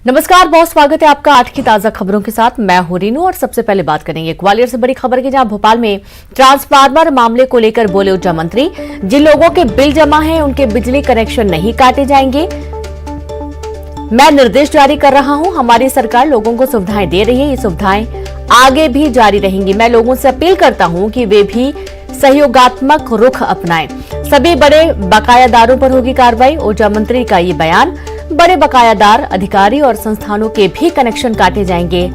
नमस्कार, बहुत स्वागत है आपका आज की ताजा खबरों के साथ। मैं हूं रीनू और सबसे पहले बात करेंगे ग्वालियर से बड़ी खबर की, जहां भोपाल में ट्रांसफार्मर मामले को लेकर बोले ऊर्जा मंत्री। जिन लोगों के बिल जमा हैं उनके बिजली कनेक्शन नहीं काटे जाएंगे। मैं निर्देश जारी कर रहा हूं, हमारी सरकार लोगों को सुविधाएं दे रही है, ये सुविधाएं आगे भी जारी रहेंगी। मैं लोगों से अपील करता हूं कि वे भी सहयोगात्मक रुख अपनाएं। सभी बड़े बकायादारों पर होगी कार्रवाई। ऊर्जा मंत्री का ये बयान। बड़े बकायादार अधिकारी और संस्थानों के भी कनेक्शन काटे जाएंगे।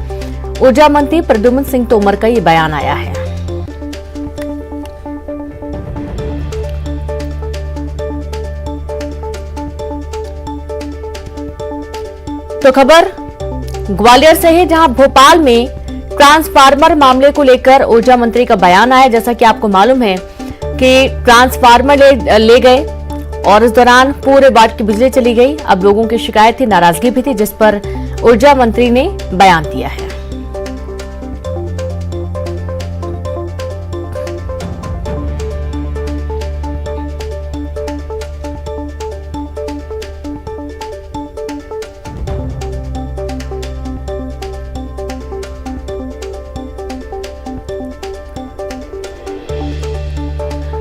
ऊर्जा मंत्री प्रद्युम्न सिंह तोमर का ये बयान आया है। तो खबर ग्वालियर से है, जहां भोपाल में ट्रांसफार्मर मामले को लेकर ऊर्जा मंत्री का बयान आया। जैसा कि आपको मालूम है कि ट्रांसफार्मर ले गए और इस दौरान पूरे वार्ड की बिजली चली गई। अब लोगों की शिकायत थी, नाराजगी भी थी, जिस पर ऊर्जा मंत्री ने बयान दिया है।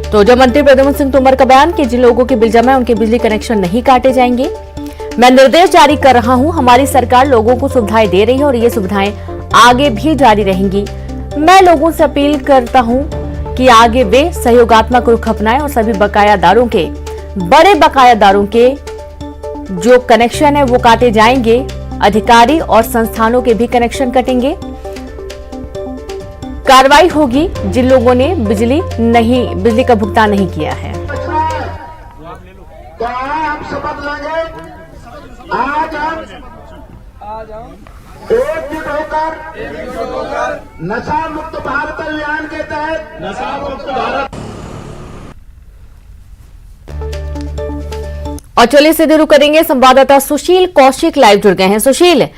तो ऊर्जा मंत्री प्रद्युम्न सिंह तोमर का बयान कि जिन लोगों के बिल जमा है उनके बिजली कनेक्शन नहीं काटे जाएंगे। मैं निर्देश जारी कर रहा हूं, हमारी सरकार लोगों को सुविधाएं दे रही है और ये सुविधाएं आगे भी जारी रहेंगी। मैं लोगों से अपील करता हूं कि आगे वे सहयोगात्मक रुख अपनाएं और सभी बकायादारों के, बड़े बकायादारों के जो कनेक्शन है वो काटे जाएंगे। अधिकारी और संस्थानों के भी कनेक्शन कटेंगे। कार्रवाई होगी जिन लोगों ने बिजली का भुगतान नहीं किया है। तो आप शपथ लेंगे, आज हम एकजुट होकर नशा मुक्त भारत अभियान के तहत नशा मुक्त भारत। और चलिए सीधे रुक करेंगे, संवाददाता सुशील कौशिक लाइव जुड़ गए हैं। सुशील,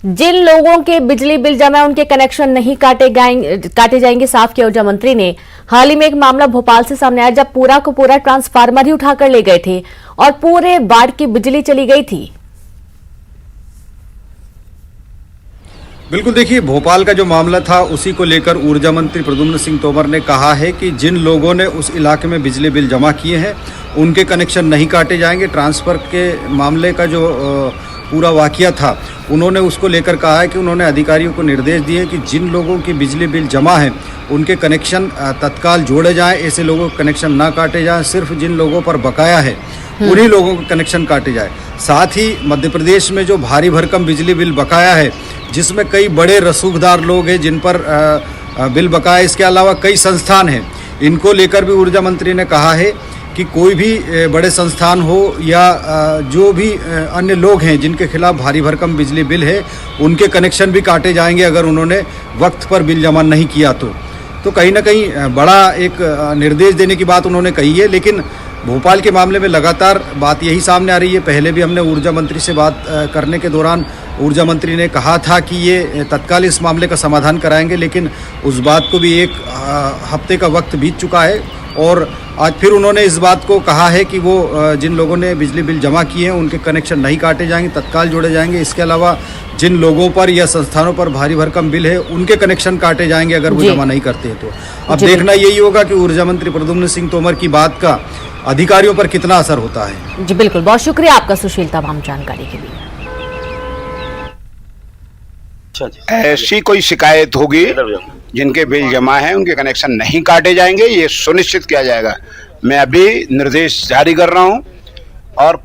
जिन लोगों के बिजली बिल जमा है उनके कनेक्शन नहीं काटे जाएंगे, साफ किया ऊर्जा मंत्री ने। हाल ही में एक मामला भोपाल से सामने आया जब पूरा को पूरा ट्रांसफार्मर ही उठाकर ले गए थे और पूरे वार्ड की बिजली चली गई थी। बिल्कुल, देखिए भोपाल का जो मामला था उसी को लेकर ऊर्जा मंत्री प्रद्युम्न सिंह तोमर ने कहा है कि जिन लोगों ने उस इलाके में बिजली बिल जमा किए हैं उनके कनेक्शन नहीं काटे जाएंगे। ट्रांसफर के मामले का जो पूरा वाकया था उन्होंने उसको लेकर कहा है कि उन्होंने अधिकारियों को निर्देश दिए कि जिन लोगों की बिजली बिल जमा है उनके कनेक्शन तत्काल जोड़े जाएं, ऐसे लोगों के कनेक्शन ना काटे जाएं। सिर्फ जिन लोगों पर बकाया है उन्हीं लोगों के कनेक्शन काटे जाए। साथ ही मध्य प्रदेश में जो भारी भरकम बिजली बिल बकाया है, जिसमें कई बड़े रसूखदार लोग हैं जिन पर बिल बकाया, इसके अलावा कई संस्थान हैं, इनको लेकर भी ऊर्जा मंत्री ने कहा है कि कोई भी बड़े संस्थान हो या जो भी अन्य लोग हैं जिनके खिलाफ भारी भरकम बिजली बिल है उनके कनेक्शन भी काटे जाएंगे अगर उन्होंने वक्त पर बिल जमा नहीं किया तो कहीं ना कहीं बड़ा एक निर्देश देने की बात उन्होंने कही है। लेकिन भोपाल के मामले में लगातार बात यही सामने आ रही है। पहले भी हमने ऊर्जा मंत्री से बात करने के दौरान ऊर्जा मंत्री ने कहा था कि ये तत्काल इस मामले का समाधान कराएंगे, लेकिन उस बात को भी एक हफ्ते का वक्त बीत चुका है और आज फिर उन्होंने इस बात को कहा है कि वो जिन लोगों ने बिजली बिल जमा किए हैं उनके कनेक्शन नहीं काटे जाएंगे, तत्काल जोड़े जाएंगे। इसके अलावा जिन लोगों पर या संस्थानों पर भारी भरकम बिल है उनके कनेक्शन काटे जाएंगे अगर वो जमा नहीं करते हैं तो। अब देखना यही होगा कि ऊर्जा मंत्री प्रद्युम्न सिंह तोमर की बात का अधिकारियों पर कितना असर होता है। जी बिल्कुल, बहुत शुक्रिया आपका सुशील तमाम जानकारी के लिए। ऐसी कोई शिकायत होगी जिनके बिल जमा है उनके कनेक्शन नहीं काटे जाएंगे, ये सुनिश्चित किया जाएगा। मैं अभी निर्देश जारी कर रहा हूं और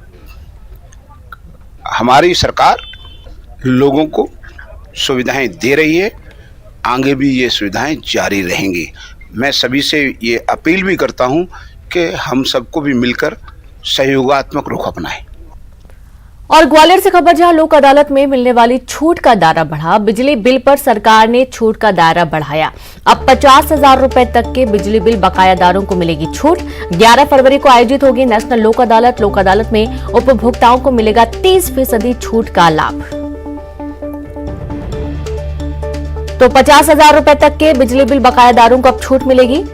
हमारी सरकार लोगों को सुविधाएं दे रही है, आगे भी ये सुविधाएं जारी रहेंगी। मैं सभी से ये अपील भी करता हूं कि हम सबको भी मिलकर सहयोगात्मक रुख अपनाएं। और ग्वालियर से खबर, जहां लोक अदालत में मिलने वाली छूट का दायरा बढ़ा। बिजली बिल पर सरकार ने छूट का दायरा बढ़ाया। अब 50,000 रुपए तक के बिजली बिल बकायादारों को मिलेगी छूट। 11 फरवरी को आयोजित होगी नेशनल लोक अदालत। लोक अदालत में उपभोक्ताओं को मिलेगा 30% छूट का लाभ। तो 50,000 रुपए तक के बिजली बिल बकायादारों को अब छूट मिलेगी।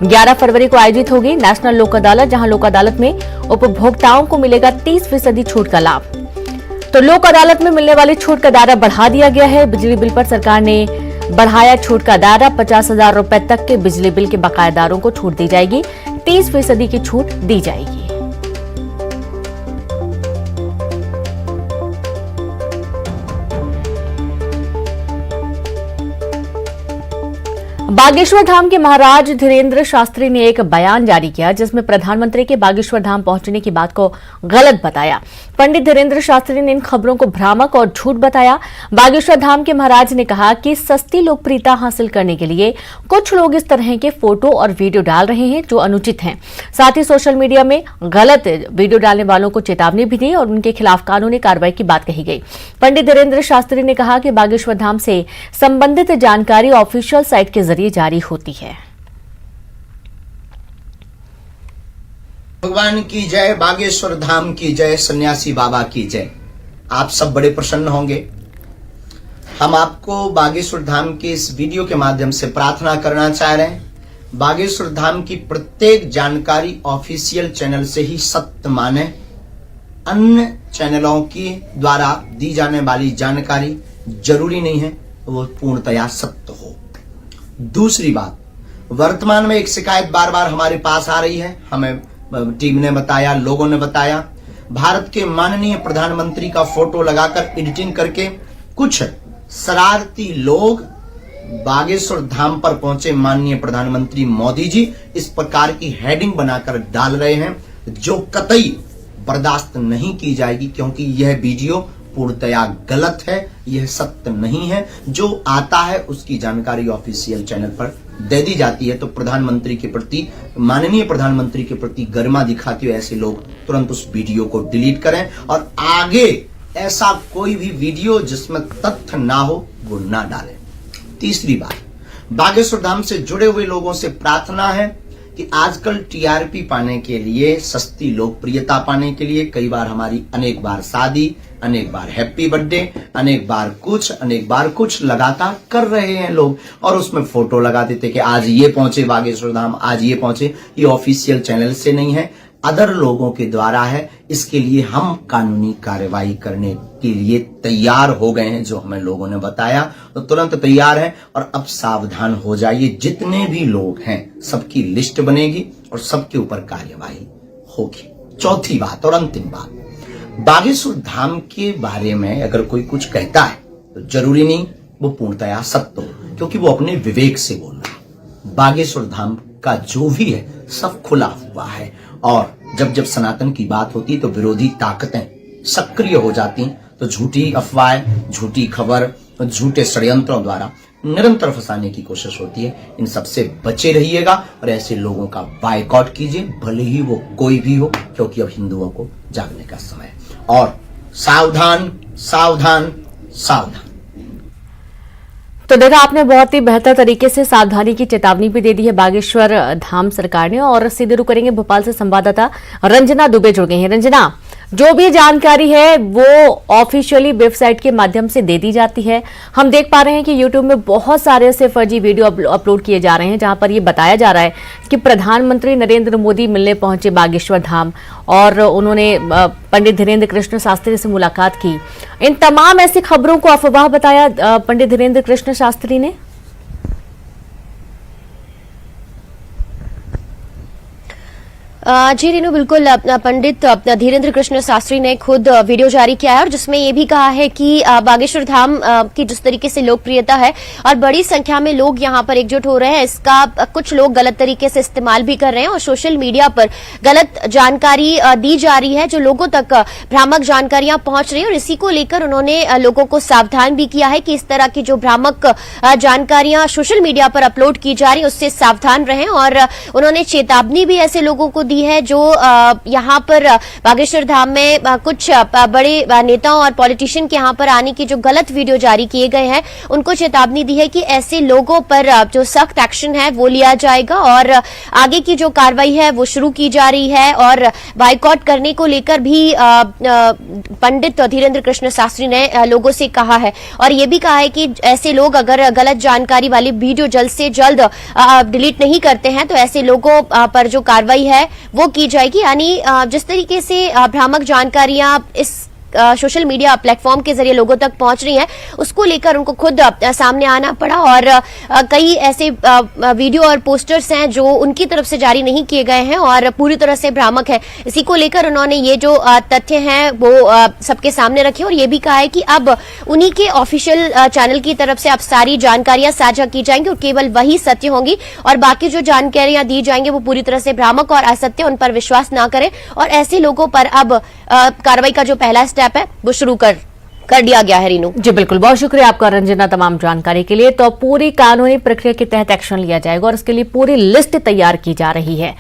11 फरवरी को आयोजित होगी नेशनल लोक अदालत, जहां लोक अदालत में उपभोक्ताओं को मिलेगा 30% छूट का लाभ। तो लोक अदालत में मिलने वाली छूट का दायरा बढ़ा दिया गया है। बिजली बिल पर सरकार ने बढ़ाया छूट का दायरा। 50,000 रुपए तक के बिजली बिल के बकायेदारों को छूट दी जाएगी। 30% की छूट दी जाएगी। बागेश्वर धाम के महाराज धीरेन्द्र शास्त्री ने एक बयान जारी किया जिसमें प्रधानमंत्री के बागेश्वर धाम पहुंचने की बात को गलत बताया। पंडित धीरेन्द्र शास्त्री ने इन खबरों को भ्रामक और झूठ बताया। बागेश्वर धाम के महाराज ने कहा कि सस्ती लोकप्रियता हासिल करने के लिए कुछ लोग इस तरह के फोटो और वीडियो डाल रहे हैं जो अनुचित हैं। साथ ही सोशल मीडिया में गलत वीडियो डालने वालों को चेतावनी भी दी और उनके खिलाफ कानूनी कार्रवाई की बात कही गई। पंडित धीरेन्द्र शास्त्री ने कहा कि बागेश्वर धाम से संबंधित जानकारी ऑफिशियल साइट के जरिए जारी होती है। भगवान की जय, बागेश्वर धाम की जय, सन्यासी बाबा की जय। आप सब बड़े प्रसन्न होंगे। हम आपको बागेश्वर धाम के इस वीडियो के माध्यम से प्रार्थना करना चाह रहे हैं। बागेश्वर धाम की प्रत्येक जानकारी ऑफिशियल चैनल से ही सत्य माने। अन्य चैनलों की द्वारा दी जाने वाली जानकारी जरूरी नहीं है वो पूर्णतया सत्य हो। दूसरी बात, वर्तमान में एक शिकायत बार बार हमारे पास आ रही है, हमें टीम ने बताया, लोगों ने बताया, भारत के माननीय प्रधानमंत्री का फोटो लगाकर एडिटिंग करके कुछ शरारती लोग बागेश्वर धाम पर पहुंचे माननीय प्रधानमंत्री मोदी जी इस प्रकार की हेडिंग बनाकर डाल रहे हैं जो कतई बर्दाश्त नहीं की जाएगी, क्योंकि यह वीडियो पूर्णतया गलत है, यह सत्य नहीं है। जो आता है उसकी जानकारी ऑफिशियल चैनल पर दे दी जाती है। तो प्रधानमंत्री के प्रति, माननीय प्रधानमंत्री के प्रति गरिमा दिखाते हुए ऐसे लोग तुरंत उस वीडियो को डिलीट करें और आगे ऐसा कोई भी वीडियो जिसमें तथ्य ना हो वो ना डालें। तीसरी बात, बागेश्वर धाम से जुड़े हुए लोगों से प्रार्थना है कि आजकल टीआरपी पाने के लिए, सस्ती लोकप्रियता पाने के लिए कई बार हमारी अनेक बार शादी, अनेक बार हैप्पी बर्थडे, अनेक बार कुछ लगातार कर रहे हैं लोग और उसमें फोटो लगा देते कि आज ये पहुंचे बागेश्वर धाम, आज ये पहुंचे। ये ऑफिशियल चैनल से नहीं है, अदर लोगों के द्वारा है। इसके लिए हम कानूनी कार्रवाई करने के लिए तैयार हो गए हैं। जो हमें लोगों ने बताया तो तुरंत तैयार है और अब सावधान हो जाइए। जितने भी लोग हैं सबकी लिस्ट बनेगी और सबके ऊपर कार्यवाही होगी। चौथी बात और अंतिम बात, बागेश्वर धाम के बारे में अगर कोई कुछ कहता है तो जरूरी नहीं वो पूर्णतया सत्य हो, क्योंकि वो अपने विवेक से बोल रहा है। बागेश्वर धाम का जो भी है सब खुला हुआ है और जब जब सनातन की बात होती है तो विरोधी ताकतें सक्रिय हो जाती हैं। तो झूठी अफवाह, झूठी खबर, झूठे षड्यंत्रों द्वारा निरंतर फंसाने की कोशिश होती है। इन सबसे बचे रहिएगा और ऐसे लोगों का बायकॉट कीजिए, भले ही वो कोई भी हो, क्योंकि अब हिंदुओं को जागने का समय है। और सावधान सावधान सावधान। तो देखा आपने, बहुत ही बेहतर तरीके से सावधानी की चेतावनी भी दे दी है बागेश्वर धाम सरकार ने। और सीधे रुक करेंगे, भोपाल से संवाददाता रंजना दुबे जुड़ गई हैं। रंजना, जो भी जानकारी है वो ऑफिशियली वेबसाइट के माध्यम से दे दी जाती है। हम देख पा रहे हैं कि यूट्यूब में बहुत सारे ऐसे फर्जी वीडियो अपलोड किए जा रहे हैं जहां पर ये बताया जा रहा है कि प्रधानमंत्री नरेंद्र मोदी मिलने पहुंचे बागेश्वर धाम और उन्होंने पंडित धीरेन्द्र कृष्ण शास्त्री से मुलाकात की। इन तमाम ऐसी खबरों को अफवाह बताया पंडित धीरेन्द्र कृष्ण शास्त्री ने। जी रीनू, बिल्कुल पंडित धीरेन्द्र कृष्ण शास्त्री ने खुद वीडियो जारी किया है और जिसमें ये भी कहा है कि बागेश्वर धाम की जिस तरीके से लोकप्रियता है और बड़ी संख्या में लोग यहाँ पर एकजुट हो रहे हैं, इसका कुछ लोग गलत तरीके से इस्तेमाल भी कर रहे हैं और सोशल मीडिया पर गलत जानकारी दी जा रही है, जो लोगों तक भ्रामक जानकारियां पहुंच रही है। और इसी को लेकर उन्होंने लोगों को सावधान भी किया है कि इस तरह की जो भ्रामक जानकारियां सोशल मीडिया पर अपलोड की जा रही है उससे सावधान रहें। और उन्होंने चेतावनी भी ऐसे लोगों को दी है जो यहाँ पर बागेश्वर धाम में कुछ बड़े नेताओं और पॉलिटिशियन के यहाँ पर आने की जो गलत वीडियो जारी किए गए हैं, उनको चेतावनी दी है कि ऐसे लोगों पर जो सख्त एक्शन है वो लिया जाएगा और आगे की जो कार्रवाई है वो शुरू की जा रही है। और बाइकॉट करने को लेकर भी पंडित धीरेन्द्र कृष्ण शास्त्री ने लोगों से कहा है और ये भी कहा है कि ऐसे लोग अगर गलत जानकारी वाली वीडियो जल्द से जल्द डिलीट नहीं करते हैं तो ऐसे लोगों पर जो कार्रवाई है वो की जाएगी। यानी जिस तरीके से भ्रामक जानकारियां इस सोशल मीडिया प्लेटफॉर्म के जरिए लोगों तक पहुंच रही हैं, उसको लेकर उनको खुद सामने आना पड़ा। और कई ऐसे वीडियो और पोस्टर्स हैं जो उनकी तरफ से जारी नहीं किए गए हैं और पूरी तरह से भ्रामक है। इसी को लेकर उन्होंने ये जो तथ्य हैं वो सबके सामने रखे और ये भी कहा है कि अब उन्हीं के ऑफिशियल चैनल की तरफ से अब सारी जानकारियां साझा की जाएंगी और केवल वही सत्य होंगी और बाकी जो जानकारियां दी जाएंगी वो पूरी तरह से भ्रामक और असत्य, उन पर विश्वास ना करें। और ऐसे लोगों पर अब कार्रवाई का जो पहला स्टेप है वो शुरू कर दिया गया है। रीनू जी बिल्कुल, बहुत शुक्रिया आपका रंजना तमाम जानकारी के लिए। तो पूरी कानूनी प्रक्रिया के तहत एक्शन लिया जाएगा और इसके लिए पूरी लिस्ट तैयार की जा रही है।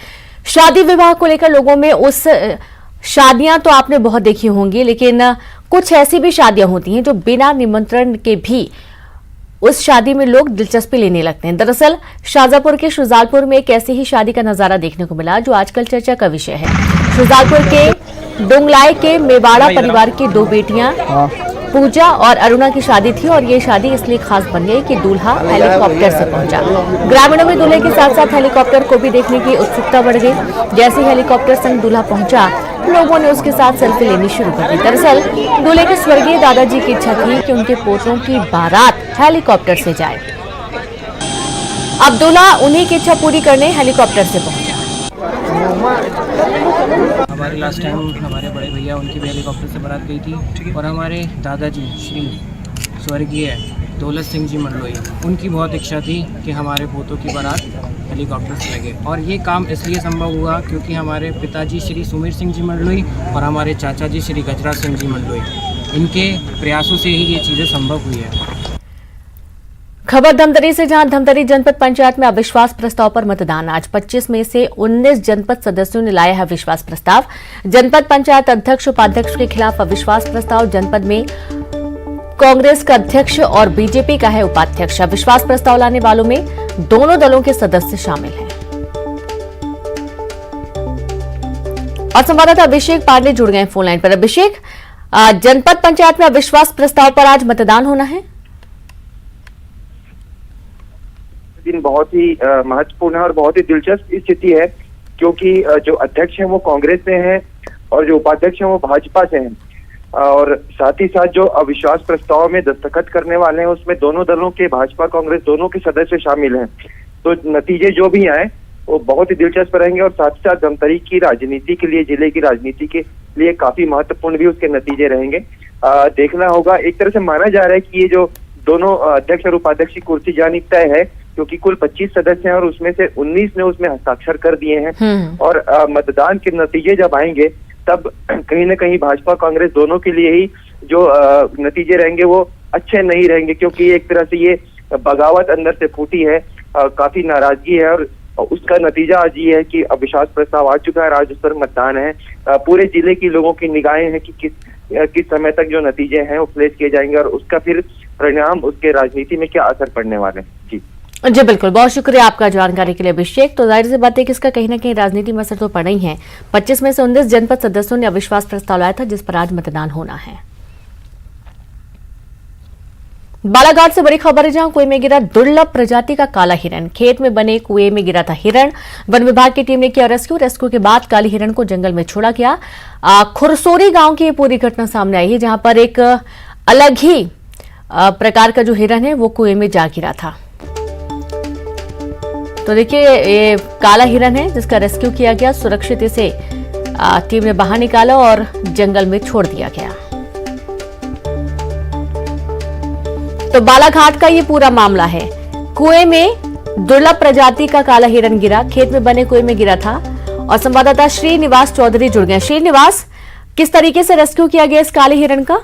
शादी विवाह को लेकर लोगों में उस शादियां तो आपने बहुत देखी होंगी, लेकिन कुछ ऐसी भी शादियां होती हैं जो बिना निमंत्रण के भी उस शादी में लोग दिलचस्पी लेने लगते हैं। दरअसल शाजापुर के शुजालपुर में एक ऐसी ही शादी का नजारा देखने को मिला जो आजकल चर्चा का विषय है। शुजालपुर के डोंगलाई के मेवाड़ा परिवार की दो बेटियां पूजा और अरुणा की शादी थी और ये शादी इसलिए खास बन गई कि दूल्हा हेलीकॉप्टर से पहुंचा। ग्रामीणों में दूल्हे के साथ साथ हेलीकॉप्टर को भी देखने की उत्सुकता बढ़ गई। जैसे हेलीकॉप्टर संग दूल्हा पहुंचा, लोगों ने उसके साथ सेल्फी लेनी शुरू कर दी। दरअसल दूल्हे के स्वर्गीय दादाजी की इच्छा थी कि उनके पोतों की बारात हेलीकॉप्टर से जाए। अब दूल्हा उन्हीं की इच्छा पूरी करने हेलीकॉप्टर से पहुंचा। हमारे लास्ट टाइम हमारे बड़े भैया उनकी भी हेलीकॉप्टर से बारात गई थी और हमारे दादाजी श्री स्वर्गीय दौलत सिंह जी मंडलोई, उनकी बहुत इच्छा थी कि हमारे पोतों की बारात हेलीकॉप्टर से लगे। और ये काम इसलिए संभव हुआ क्योंकि हमारे पिताजी श्री सुमेर सिंह जी मंडलोई और हमारे चाचा जी श्री गजराज सिंह जी मंडलोई, इनके प्रयासों से ही ये चीज़ें संभव हुई है। खबर धमतरी से, जहां धमतरी जनपद पंचायत में अविश्वास प्रस्ताव पर मतदान। आज 25 में से 19 जनपद सदस्यों ने लाया है अविश्वास प्रस्ताव। जनपद पंचायत अध्यक्ष उपाध्यक्ष के खिलाफ अविश्वास प्रस्ताव। जनपद में कांग्रेस का अध्यक्ष और बीजेपी का है उपाध्यक्ष। अविश्वास प्रस्ताव लाने वालों में दोनों दलों के सदस्य शामिल हैं। और संवाददाता अभिषेक पांडे जुड़ गए फोन लाइन पर। अभिषेक, जनपद पंचायत में अविश्वास प्रस्ताव पर आज मतदान होना है। दिन बहुत ही महत्वपूर्ण है और बहुत ही दिलचस्प स्थिति है क्योंकि जो अध्यक्ष हैं वो कांग्रेस से हैं और जो उपाध्यक्ष हैं वो भाजपा से हैं और साथ ही साथ जो अविश्वास प्रस्ताव में दस्तखत करने वाले हैं उसमें दोनों दलों के, भाजपा कांग्रेस दोनों के सदस्य शामिल हैं। तो नतीजे जो भी आए वो बहुत ही दिलचस्प रहेंगे और साथ ही साथ धमतरी की राजनीति के लिए, जिले की राजनीति के लिए काफी महत्वपूर्ण भी उसके नतीजे रहेंगे। देखना होगा। एक तरह से माना जा रहा है कि ये जो दोनों अध्यक्ष और उपाध्यक्ष की कुर्सी जानी तय है क्योंकि कुल 25 सदस्य हैं और उसमें से 19 ने उसमें हस्ताक्षर कर दिए हैं। और मतदान के नतीजे जब आएंगे तब कहीं ना कहीं भाजपा कांग्रेस दोनों के लिए ही जो नतीजे रहेंगे वो अच्छे नहीं रहेंगे क्योंकि एक तरह से ये बगावत अंदर से फूटी है, काफी नाराजगी है और उसका नतीजा आज ये है कि अविश्वास प्रस्ताव आ चुका है, आज उस पर मतदान है। पूरे जिले की लोगों की निगाहें हैं कि किस समय तक जो नतीजे हैं वो प्लेस किए जाएंगे और उसका फिर परिणाम उसके राजनीति में क्या असर पड़ने वाले हैं। जी बिल्कुल, बहुत शुक्रिया आपका जानकारी के लिए अभिषेक। तो जाहिर सी बात है कि इसका कहीं ना कहीं राजनीति में असर तो पड़ा ही है। 25 में से 19 जनपद सदस्यों ने अविश्वास प्रस्ताव लाया था जिस पर आज मतदान होना है। बालाघाट से बड़ी खबर है, जहां कुएं में गिरा दुर्लभ प्रजाति का काला हिरण। खेत में बने कुएं में गिरा था हिरण। वन विभाग की टीम ने किया रेस्क्यू के बाद काले हिरण को जंगल में छोड़ा गया। खुरसोरी गांव की ये पूरी घटना सामने आई है, जहां पर एक अलग ही प्रकार का जो हिरण है वो कुएं में जा गिरा था। तो देखिए, ये काला हिरण है जिसका रेस्क्यू किया गया। सुरक्षित इसे टीम ने बाहर निकाला और जंगल में छोड़ दिया गया। तो बालाघाट का ये पूरा मामला है। कुएं में दुर्लभ प्रजाति का काला हिरण गिरा, खेत में बने कुएं में गिरा था। और संवाददाता श्रीनिवास चौधरी जुड़ गए। श्रीनिवास, किस तरीके से रेस्क्यू किया गया इस काले हिरण का?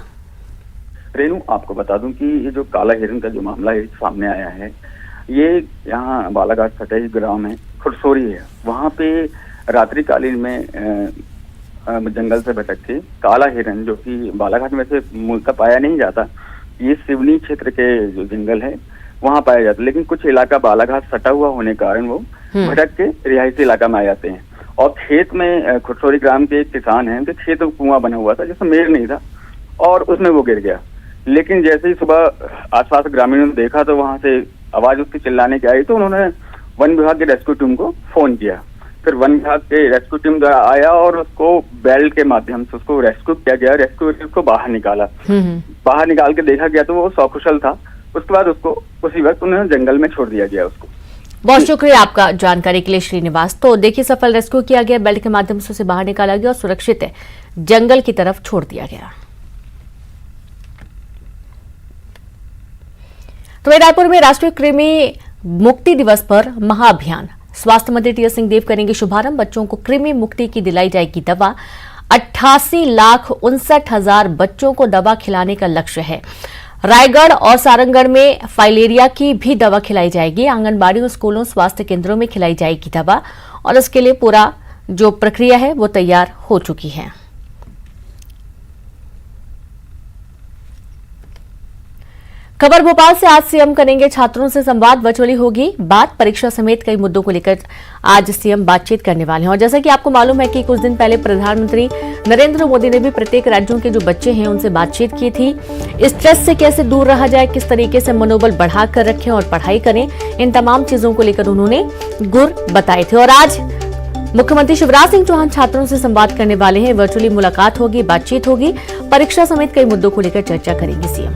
रेनू, आपको बता दूं कि ये जो काला हिरण का जो मामला है सामने आया है, ये यहाँ बालाघाट सटही ग्राम में खुरसोरी है। वहाँ पे रात्रिकालीन में जंगल से भटक के काला हिरण, जो कि बालाघाट में से मूलतः पाया नहीं जाता, ये सिवनी क्षेत्र के जो जंगल है वहाँ पाया जाता है, लेकिन कुछ इलाका बालाघाट सटा हुआ होने के कारण वो भटक के रिहायशी इलाका में आ जाते हैं। और खेत में खुरसोरी ग्राम के एक किसान हैं, उनके खेत में कुआं बना हुआ था जिसमें मेड़ नहीं था और उसमें वो गिर गया। लेकिन जैसे ही सुबह आसपास ग्रामीणों ने देखा तो वहां से आवाज उसकी चिल्लाने की आई, तो उन्होंने वन विभाग के रेस्क्यू टीम को फोन किया। फिर वन विभाग के रेस्क्यू टीम द्वारा आया और उसको बेल्ट के माध्यम से उसको रेस्क्यू किया गया। रेस्क्यू को बाहर निकाला, बाहर निकाल के देखा गया तो वो सकुशल था। उसके बाद उसको उसी वक्त उन्हें जंगल में छोड़ दिया गया उसको। बहुत शुक्रिया आपका जानकारी के लिए श्रीनिवास। तो देखिए, सफल रेस्क्यू किया गया, बेल्ट के माध्यम से उसे बाहर निकाला गया और सुरक्षित है जंगल की तरफ छोड़ दिया गया। तो रायपुर में राष्ट्रीय कृमि मुक्ति दिवस पर महाअभियान, स्वास्थ्य मंत्री टी.एस. सिंहदेव करेंगे शुभारंभ। बच्चों को कृमि मुक्ति की दिलाई जाएगी दवा। 88,59,000 बच्चों को दवा खिलाने का लक्ष्य है। रायगढ़ और सारंगढ़ में फाइलेरिया की भी दवा खिलाई जाएगी। आंगनबाड़ियों, स्कूलों, स्वास्थ्य केंद्रों में खिलाई जाएगी दवा और इसके लिए पूरा जो प्रक्रिया है वो तैयार हो चुकी है। खबर भोपाल से आज सीएम करेंगे छात्रों से संवाद, वर्चुअली होगी बात। परीक्षा समेत कई मुद्दों को लेकर आज सीएम बातचीत करने वाले हैं। और जैसा कि आपको मालूम है कि कुछ दिन पहले प्रधानमंत्री नरेंद्र मोदी ने भी प्रत्येक राज्यों के जो बच्चे हैं उनसे बातचीत की थी। स्ट्रेस से कैसे दूर रहा जाए, किस तरीके से मनोबल बढ़ाकर रखें और पढ़ाई करें, इन तमाम चीजों को लेकर उन्होंने गुर बताए थे। और आज मुख्यमंत्री शिवराज सिंह चौहान छात्रों से संवाद करने वाले हैं। वर्चुअली मुलाकात होगी, बातचीत होगी। परीक्षा समेत कई मुद्दों को लेकर चर्चा करेंगे सीएम।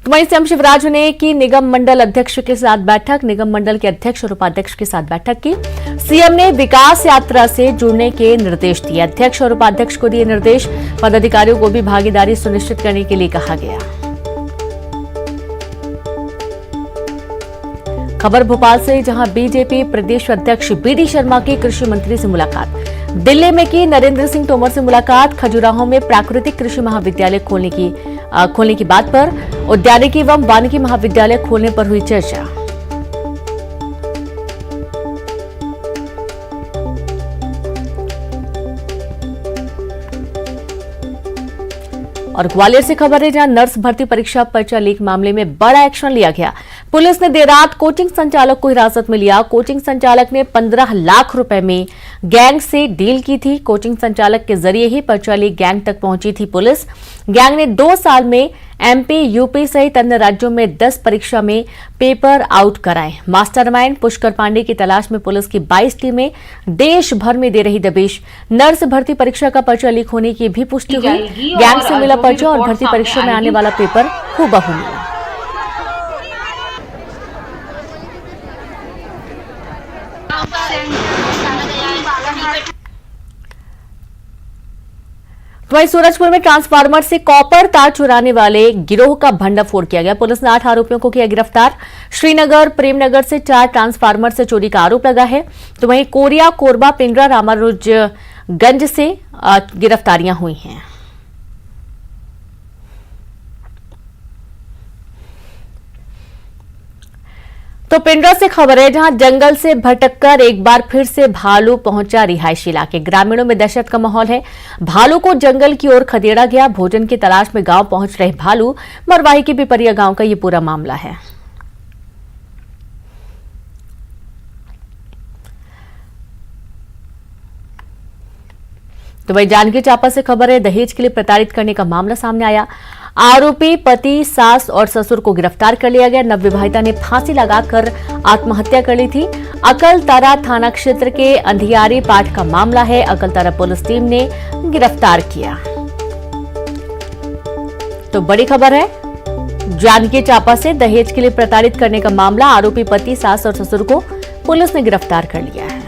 वहीं सीएम शिवराज ने की निगम मंडल अध्यक्ष के साथ बैठक, निगम मंडल के अध्यक्ष और उपाध्यक्ष के साथ बैठक की। सीएम ने विकास यात्रा से जुड़ने के निर्देश दिए। अध्यक्ष और उपाध्यक्ष को दिए निर्देश। पदाधिकारियों को भी भागीदारी सुनिश्चित करने के लिए कहा गया। खबर भोपाल से, जहां बीजेपी प्रदेश अध्यक्ष बीडी शर्मा की कृषि मंत्री से मुलाकात। दिल्ली में की नरेंद्र सिंह तोमर से मुलाकात। खजुराहो में प्राकृतिक कृषि महाविद्यालय खोलने की बात पर, उद्यानिकी एवं वानिकी महाविद्यालय खोलने पर हुई चर्चा। और ग्वालियर से खबर है, जहां नर्स भर्ती परीक्षा पर्चा लीक मामले में बड़ा एक्शन लिया गया। पुलिस ने देर रात कोचिंग संचालक को हिरासत में लिया। कोचिंग संचालक ने 15 लाख रुपए में गैंग से डील की थी। कोचिंग संचालक के जरिए ही पर्चा लीक गैंग तक पहुंची थी पुलिस। गैंग ने 2 साल में एमपी, यूपी सहित अन्य राज्यों में 10 परीक्षा में पेपर आउट कराए। मास्टरमाइंड पुष्कर पांडे की तलाश में पुलिस की 22 टीमें देश भर में दे रही दबिश। नर्स भर्ती परीक्षा का पर्चा लीक होने की भी पुष्टि हुई। गैंग से मिला पर्चा और भर्ती परीक्षा में आने वाला पेपर हूबहू मिला। वहीं सूरजपुर में ट्रांसफार्मर से कॉपर तार चुराने वाले गिरोह का भंडाफोड़ किया गया। पुलिस ने 8 आरोपियों को किया गिरफ्तार। श्रीनगर, प्रेमनगर से 4 ट्रांसफार्मर से चोरी का आरोप लगा है। तो वहीं कोरिया, कोरबा, पिंडरा, रामानुजगंज से गिरफ्तारियां हुई हैं। तो पिंडरा से खबर है, जहां जंगल से भटककर एक बार फिर से भालू पहुंचा रिहायशी इलाके। ग्रामीणों में दहशत का माहौल है। भालू को जंगल की ओर खदेड़ा गया। भोजन की तलाश में गांव पहुंच रहे भालू। मरवाही के पिपरिया गांव का ये पूरा मामला है। तो वही जांजगीर चांपा से खबर है, दहेज के लिए प्रताड़ित करने का मामला सामने आया। आरोपी पति, सास और ससुर को गिरफ्तार कर लिया गया। नवविवाहिता ने फांसी लगाकर आत्महत्या कर ली थी। अकलतरा थाना क्षेत्र के अंधियारी पाठ का मामला है। अकलतरा पुलिस टीम ने गिरफ्तार किया। तो बड़ी खबर है, जांजगीर चांपा से दहेज के लिए प्रताड़ित करने का मामला। आरोपी पति, सास और ससुर को पुलिस ने गिरफ्तार कर लिया है।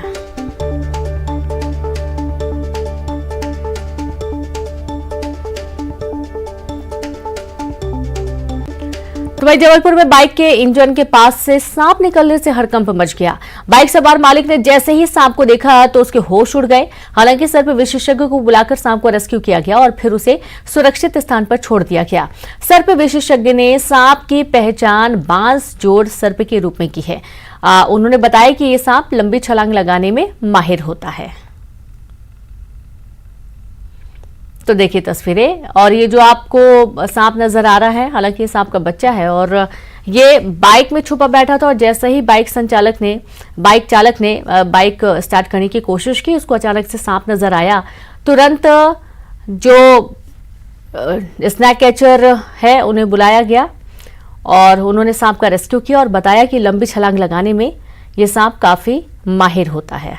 तो वही जबलपुर में बाइक के इंजन के पास से सांप निकलने से हड़कंप मच गया। बाइक सवार मालिक ने जैसे ही सांप को देखा तो उसके होश उड़ गए। हालांकि सर्प विशेषज्ञ को बुलाकर सांप को रेस्क्यू किया गया और फिर उसे सुरक्षित स्थान पर छोड़ दिया गया। सर्प विशेषज्ञ ने सांप की पहचान बांस जोड़ सर्प के रूप में की है। उन्होंने बताया कि ये सांप लंबी छलांग लगाने में माहिर होता है। तो देखिए तस्वीरें, और ये जो आपको सांप नजर आ रहा है, हालांकि ये सांप का बच्चा है और ये बाइक में छुपा बैठा था। और जैसे ही बाइक चालक ने बाइक स्टार्ट करने की कोशिश की, उसको अचानक से सांप नजर आया। तुरंत जो स्नैक कैचर है उन्हें बुलाया गया और उन्होंने सांप का रेस्क्यू किया और बताया कि लंबी छलांग लगाने में ये सांप काफी माहिर होता है।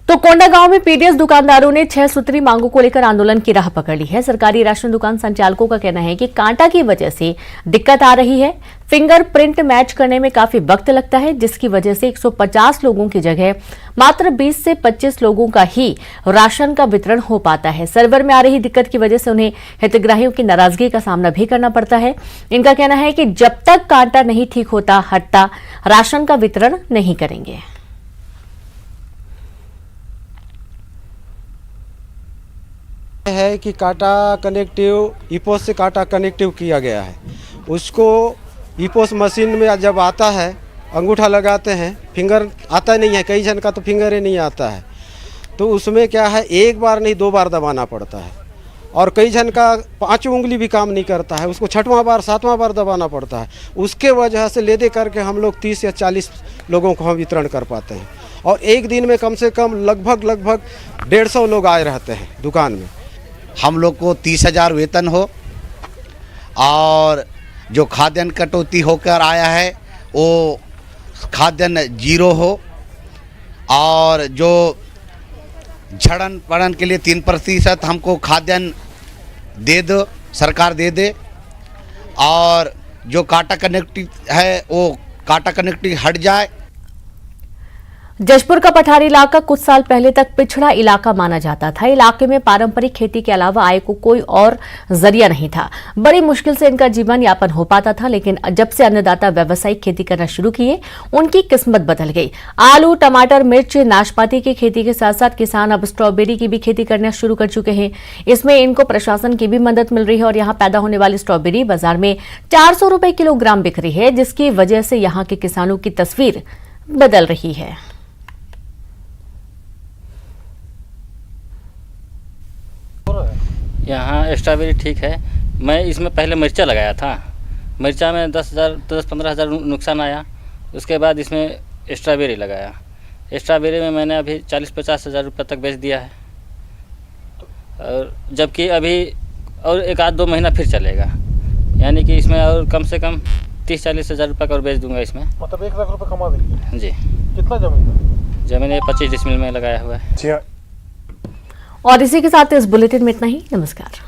तो कोंडागांव में पीडीएस दुकानदारों ने 6 सूत्री मांगों को लेकर आंदोलन की राह पकड़ ली है। सरकारी राशन दुकान संचालकों का कहना है कि कांटा की वजह से दिक्कत आ रही है। फिंगरप्रिंट मैच करने में काफी वक्त लगता है, जिसकी वजह से 150 लोगों की जगह मात्र 20 से 25 लोगों का ही राशन का वितरण हो पाता है। सर्वर में आ रही दिक्कत की वजह से उन्हें हितग्राहियों की नाराजगी का सामना भी करना पड़ता है। इनका कहना है कि जब तक कांटा नहीं ठीक होता हटता, राशन का वितरण नहीं करेंगे। है कि कांटा कनेक्टिव ईपोस से कांटा कनेक्टिव किया गया है। उसको ईपोस मशीन में जब आता है, अंगूठा लगाते हैं, फिंगर आता नहीं है, कई जन का तो फिंगर ही नहीं आता है, तो उसमें क्या है, एक बार नहीं 2 बार दबाना पड़ता है। और कई जन का 5 उंगली भी काम नहीं करता है, उसको 6वां बार 7वां बार दबाना पड़ता है। उसके वजह से ले दे करके हम लोग 30 या 40 लोगों को हम वितरण कर पाते हैं। और एक दिन में कम से कम लगभग 150 लोग आए रहते हैं दुकान में। हम लोग को 30,000 वेतन हो और जो खाद्यान्न कटौती होकर आया है वो खाद्यान्न 0 हो, और जो झड़न पड़न के लिए 3% हमको खाद्यान्न दे दो, सरकार दे दे। और जो कांटा कनेक्टिव है वो कांटा कनेक्टिव हट जाए। जशपुर का पठारी इलाका कुछ साल पहले तक पिछड़ा इलाका माना जाता था। इलाके में पारंपरिक खेती के अलावा आय को कोई और जरिया नहीं था। बड़ी मुश्किल से इनका जीवन यापन हो पाता था, लेकिन जब से अन्नदाता व्यावसायिक खेती करना शुरू किए, उनकी किस्मत बदल गई। आलू, टमाटर, मिर्च, नाशपाती की खेती के साथ साथ किसान अब स्ट्रॉबेरी की भी खेती करना शुरू कर चुके हैं। इसमें इनको प्रशासन की भी मदद मिल रही है और यहाँ पैदा होने वाली स्ट्रॉबेरी बाजार में 400 रुपए किलोग्राम बिक रही है, जिसकी वजह से यहाँ के किसानों की तस्वीर बदल रही है। यहाँ स्ट्रॉबेरी ठीक है। मैं इसमें पहले मिर्चा लगाया था, मिर्चा में 10-15 हज़ार नुकसान आया। उसके बाद इसमें स्ट्रॉबेरी लगाया। स्ट्रॉबेरी में मैंने अभी 40-50 हज़ार रुपये तक बेच दिया है, और जबकि अभी और 1-2 महीना फिर चलेगा, यानी कि इसमें और कम से कम 30-40 हज़ार रुपये का और बेच दूंगा इसमें। मतलब 1 लाख रुपये कमा देंगे जी। कितना जमीन? जमीन 25 डिसमिल में लगाया हुआ है। और इसी के साथ इस बुलेटिन में इतना ही। नमस्कार।